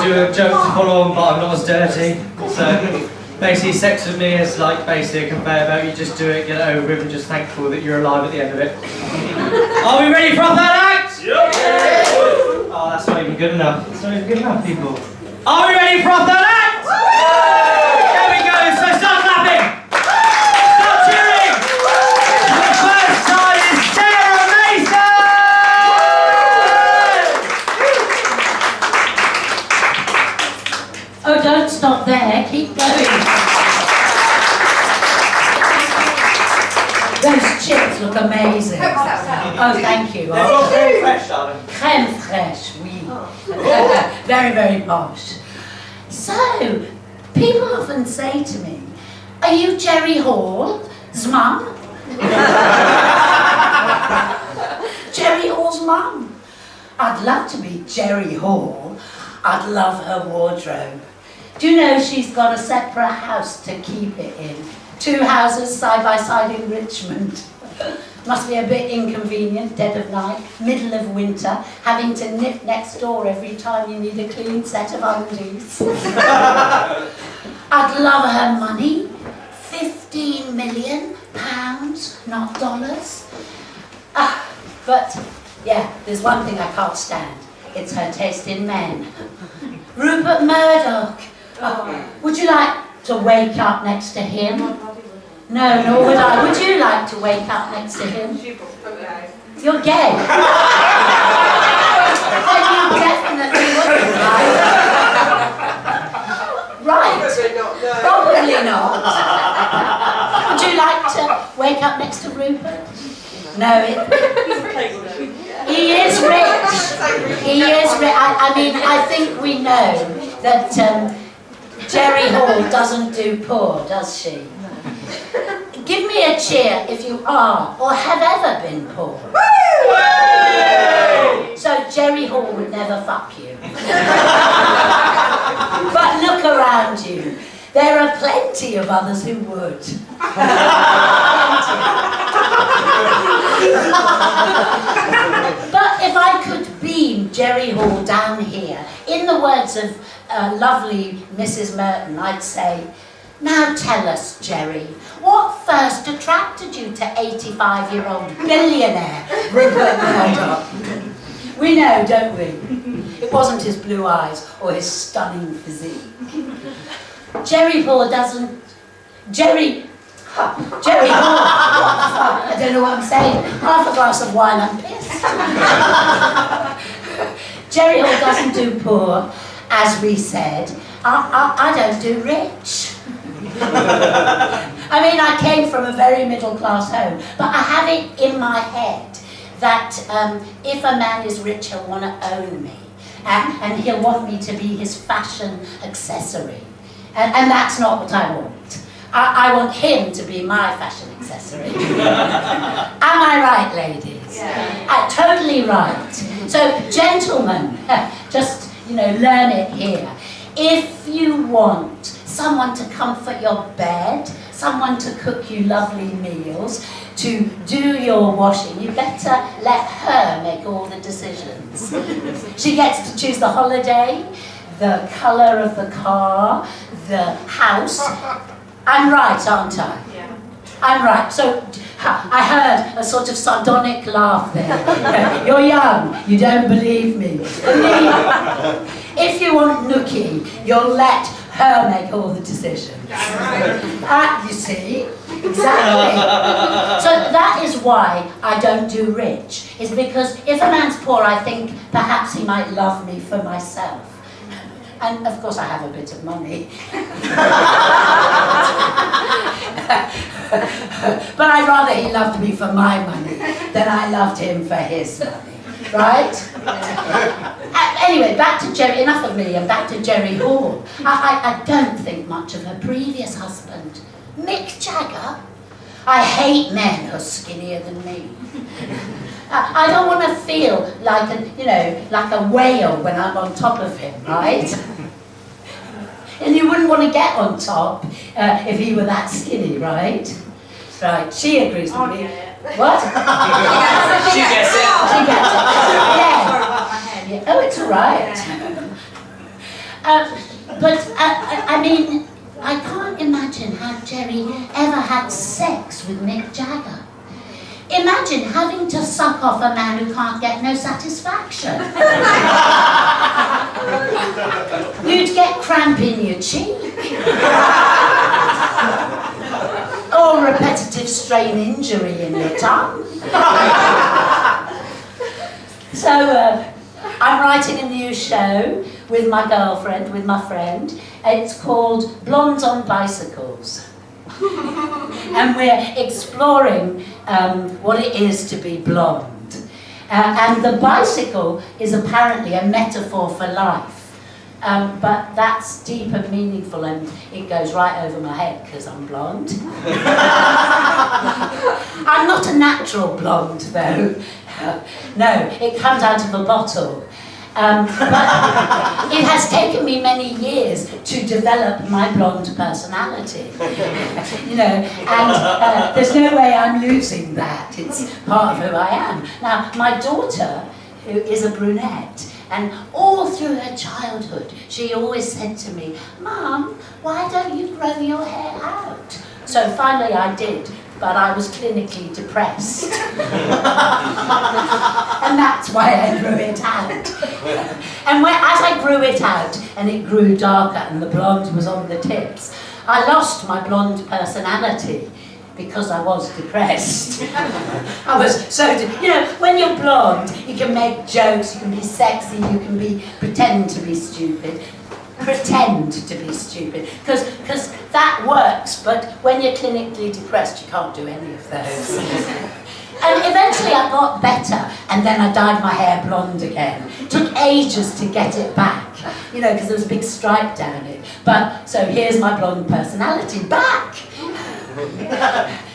do a joke to follow on, but I'm not as dirty. So basically, sex with me is like basically a conveyor belt. You just do it, get it over with, and just thankful that you're alive at the end of it. Are we ready for our third act? Yep. Oh, that's not even good enough. It's not even good enough, people. Are we ready for our third act? There we go. So start clapping. Start cheering. And the first time is Sarah Mason. Oh, don't stop there. Keep going. Those chips look amazing. Oh, thank you. They've got very fresh, darling. Crème fraîche, oui. Very, very posh. So, people often say to me, are you Jerry Hall's mum? Jerry Hall's mum. I'd love to be Jerry Hall. I'd love her wardrobe. Do you know she's got a separate house to keep it in? 2 houses side by side in Richmond. Must be a bit inconvenient, dead of night, middle of winter, having to nip next door every time you need a clean set of undies. I'd love her money. £15 million, not dollars. But, yeah, there's one thing I can't stand. It's her taste in men. Rupert Murdoch. Would you like to wake up next to him? No, nor would I. Would you like to wake up next to him? You're gay. Then you definitely wouldn't, right? Probably not. Would you like to wake up next to Rupert? No, he is rich. He is rich. I mean, I think we know that Jerry Hall doesn't do poor, does she? Give me a cheer if you are or have ever been poor. So Jerry Hall would never fuck you. But look around you. There are plenty of others who would. But if I could beam Jerry Hall down here, in the words of lovely Mrs. Merton, I'd say, now tell us, Jerry, what first attracted you to 85-year-old billionaire Rupert Murdoch? We know, don't we? It wasn't his blue eyes or his stunning physique. Jerry Hall doesn't... Jerry Hall, what the fuck? I don't know what I'm saying. Half a glass of wine, I'm pissed. Jerry Hall doesn't do poor, as we said. I don't do rich. I mean, I came from a very middle-class home, but I have it in my head that if a man is rich, he'll want to own me, and he'll want me to be his fashion accessory, and that's not what I want. I want him to be my fashion accessory. Am I right, ladies? Yeah. Totally right. So, gentlemen, just, learn it here. If you want someone to comfort your bed, someone to cook you lovely meals, to do your washing, you better let her make all the decisions. She gets to choose the holiday, the colour of the car, the house. I'm right, aren't I? Yeah. I'm right. So I heard a sort of sardonic laugh there. You're young, you don't believe me. If you want Nookie, you'll let her make all the decisions. You see? Exactly. So that is why I don't do rich. Is because if a man's poor, I think perhaps he might love me for myself. And of course I have a bit of money. But I'd rather he loved me for my money than I loved him for his money. Right? Anyway, back to Jerry, enough of me, and back to Jerry Hall. I don't think much of her previous husband, Mick Jagger. I hate men who are skinnier than me. I don't want to feel like a whale when I'm on top of him, right? And you wouldn't want to get on top if he were that skinny, right? Right, she agrees with me. What? She gets it. She gets it. Yeah. Oh, it's all right. I mean, I can't imagine how Jerry ever had sex with Mick Jagger. Imagine having to suck off a man who can't get no satisfaction. You'd get cramp in your cheek. Or repetitive strain injury in your tongue. So, I'm writing a new show with my girlfriend, with my friend. It's called Blondes on Bicycles. And we're exploring what it is to be blonde. And the bicycle is apparently a metaphor for life. But that's deep and meaningful, and it goes right over my head because I'm blonde. I'm not a natural blonde, though. No, it comes out of a bottle. But it has taken me many years to develop my blonde personality, you know, and there's no way I'm losing that. It's part of who I am. Now, my daughter, who is a brunette, and all through her childhood, she always said to me, "Mum, why don't you grow your hair out?" So finally I did. But I was clinically depressed. And that's why I grew it out. And as I grew it out, and it grew darker, and the blonde was on the tips, I lost my blonde personality because I was depressed. I was so, you know, when you're blonde, you can make jokes, you can be sexy, you can pretend to be stupid. Pretend to be stupid, because that works, but when you're clinically depressed you can't do any of those. And eventually I got better, and then I dyed my hair blonde again. It took ages to get it back, you know, because there was a big stripe down it. But, so here's my blonde personality back!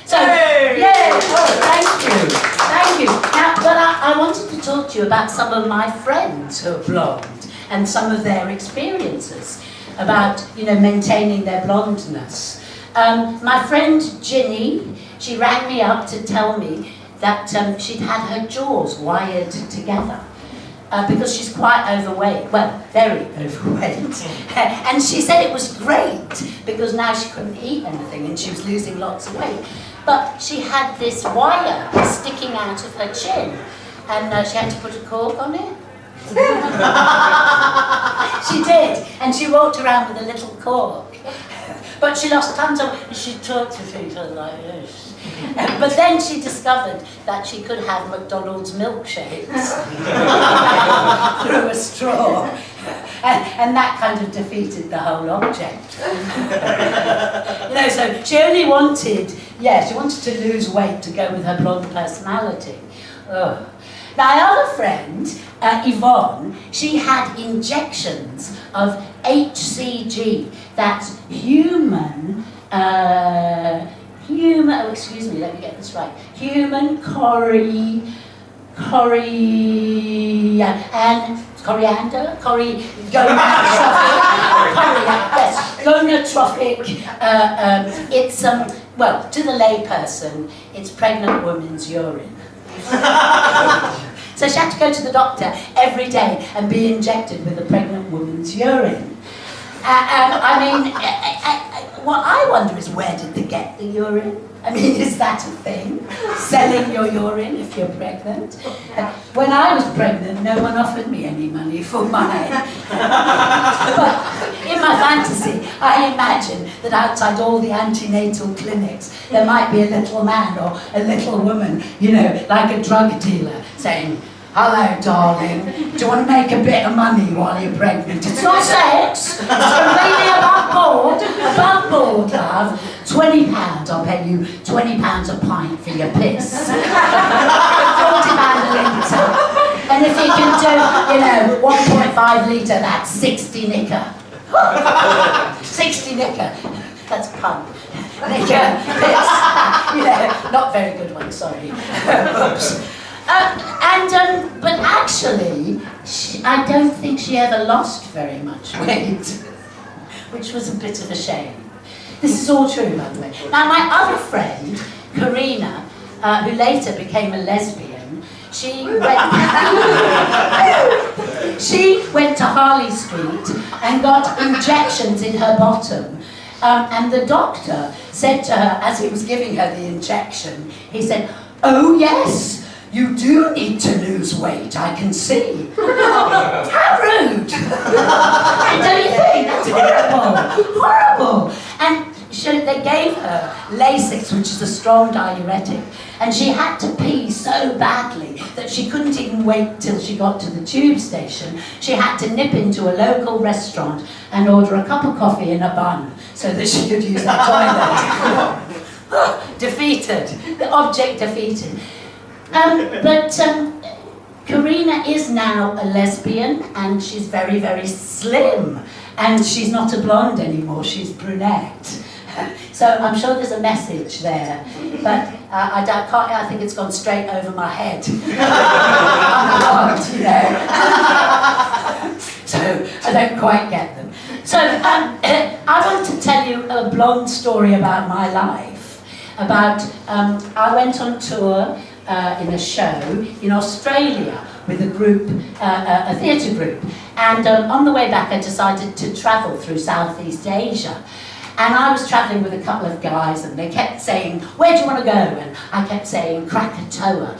So, yay! Oh, thank you. Now, but I wanted to talk to you about some of my friends who are blonde, and some of their experiences about, you know, maintaining their blondness. My friend Ginny, she rang me up to tell me that she'd had her jaws wired together because she's quite overweight, well, very overweight. And she said it was great because now she couldn't eat anything and she was losing lots of weight. But she had this wire sticking out of her chin, and she had to put a cork on it. She did, and she walked around with a little cork. But she lost tons of, she talked to people like this. But then she discovered that she could have McDonald's milkshakes through a straw. And that kind of defeated the whole object. You know, so she only wanted, she wanted to lose weight to go with her blonde personality. Oh. Now, my other friend, Yvonne, she had injections of HCG, that's human, oh, excuse me, let me get this right, human coriander, gonotrophic, it's, well, to the layperson, it's pregnant woman's urine. So she had to go to the doctor every day and be injected with a pregnant woman's urine. I mean, what I wonder is, where did they get the urine? I mean, is that a thing? Selling your urine if you're pregnant? When I was pregnant, no one offered me any money for mine. But in my fantasy, I imagine that outside all the antenatal clinics, there might be a little man or a little woman, you know, like a drug dealer, saying, "Hello, darling, do you want to make a bit of money while you're pregnant? It's not sex, it's completely above board, love. £20, I'll pay you £20 a pint for your piss. £40 a litre. And if you can do, you know, 1.5 litre, that's 60 knicker. 60 knicker, that's a pun. Knicker, piss. You know, not very good one, sorry. Oops. But actually, I don't think she ever lost very much weight, which was a bit of a shame. This is all true, by the way. Now, my other friend, Karina, who later became a lesbian, she went... She went to Harley Street and got injections in her bottom. And the doctor said to her, as he was giving her the injection, he said, "Oh yes, you do need to lose weight, I can see." How rude! Don't you think? That's horrible. Horrible. And they gave her Lasix, which is a strong diuretic, and she had to pee so badly that she couldn't even wait till she got to the tube station. She had to nip into a local restaurant and order a cup of coffee and a bun so that she could use the toilet. Defeated. The object defeated. Karina is now a lesbian, and she's very, very slim, and she's not a blonde anymore, she's brunette. So I'm sure there's a message there, but I think it's gone straight over my head. I'm blonde, you know. So I don't quite get them. So I want to tell you a blonde story about my life. I went on tour in a show in Australia with a group, a theatre group, and on the way back I decided to travel through Southeast Asia. And I was travelling with a couple of guys, and they kept saying, "Where do you want to go?" And I kept saying, "Krakatoa,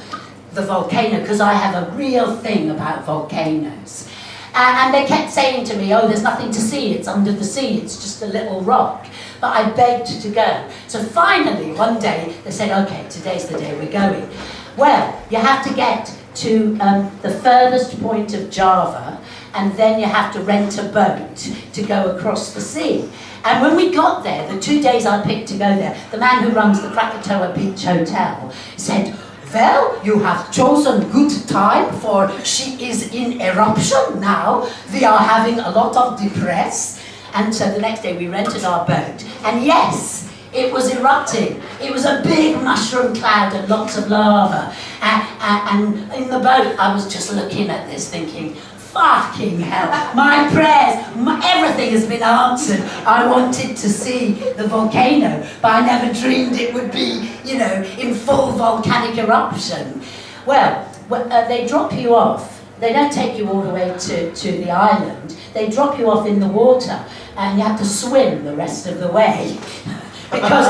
the volcano," because I have a real thing about volcanoes. And they kept saying to me, "Oh, there's nothing to see, it's under the sea, it's just a little rock." But I begged to go. So finally, one day, they said, "Okay, today's the day we're going." Well, you have to get to the furthest point of Java, and then you have to rent a boat to go across the sea. And when we got there, the 2 days I picked to go there, the man who runs the Krakatoa Beach Hotel said, "Well, you have chosen good time, for she is in eruption now. We are having a lot of depress." And so the next day we rented our boat, and yes, it was erupting. It was a big mushroom cloud and lots of lava. And in the boat, I was just looking at this thinking, fucking hell, my prayers, everything has been answered. I wanted to see the volcano, but I never dreamed it would be, you know, in full volcanic eruption. Well, they drop you off. They don't take you all the way to the island. They drop you off in the water, and you have to swim the rest of the way. Because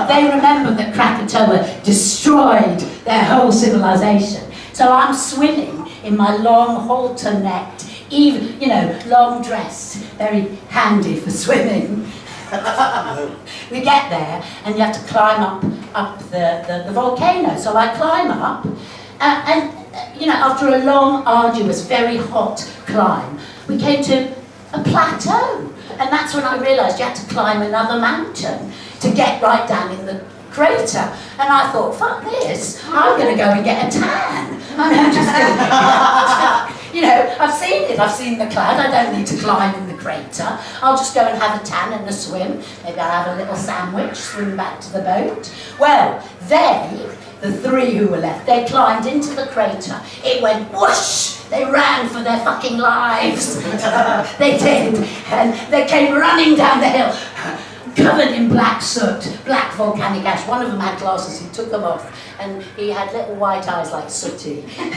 they remember that Krakatoa destroyed their whole civilization. So I'm swimming in my long halter net, even, you know, long dress, very handy for swimming. We get there, and you have to climb up the volcano. So I climb up, and you know, after a long, arduous, very hot climb, we came to a plateau. And that's when I realised you had to climb another mountain to get right down in the crater. And I thought, fuck this, I'm going to go and get a tan. I'm just going to, you know, I've seen it, I've seen the cloud, I don't need to climb in the crater. I'll just go and have a tan and a swim. Maybe I'll have a little sandwich, swim back to the boat. Well, the three who were left, they climbed into the crater. It went whoosh! They ran for their fucking lives. They did. And they came running down the hill, covered in black soot, black volcanic ash. One of them had glasses, he took them off, and he had little white eyes like sooty. And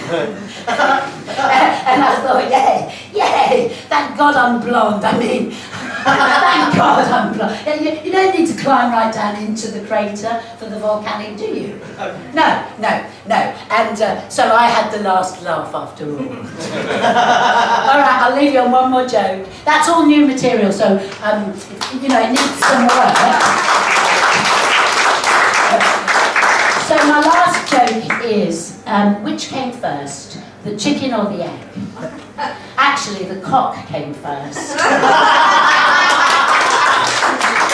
I thought, yay, thank God I'm blonde. I mean, thank God I'm blonde. You don't need to climb right down into the crater for the volcanic, do you? No. And so I had the last laugh after all. All right, I'll leave you on one more joke. That's all new material, so, you know, it needs some work. So my last joke is, which came first, the chicken or the egg? Actually, the cock came first.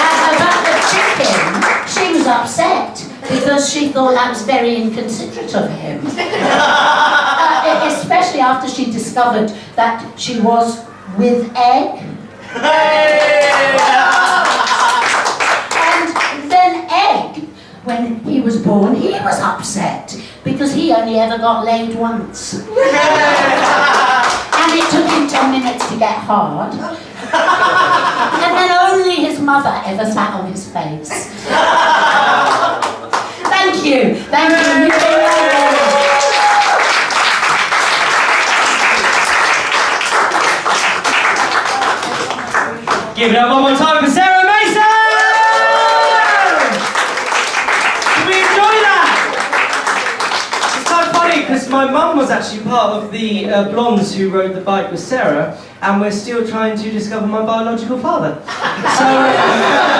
And about the chicken, she was upset because she thought that was very inconsiderate of him. Especially after she discovered that she was with egg. And then egg, when he was born, he was upset because he only ever got laid once. And it took him 10 minutes to get hard. And then only his mother ever sat on his face. Thank you. You've been very Give it up one more time for Sarah Mason! Did we enjoy that? It's kind of funny because my mum was actually part of the blondes who rode the bike with Sarah, and we're still trying to discover my biological father. So,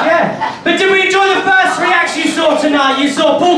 yeah. But did we enjoy the first reaction you saw tonight? You saw Paul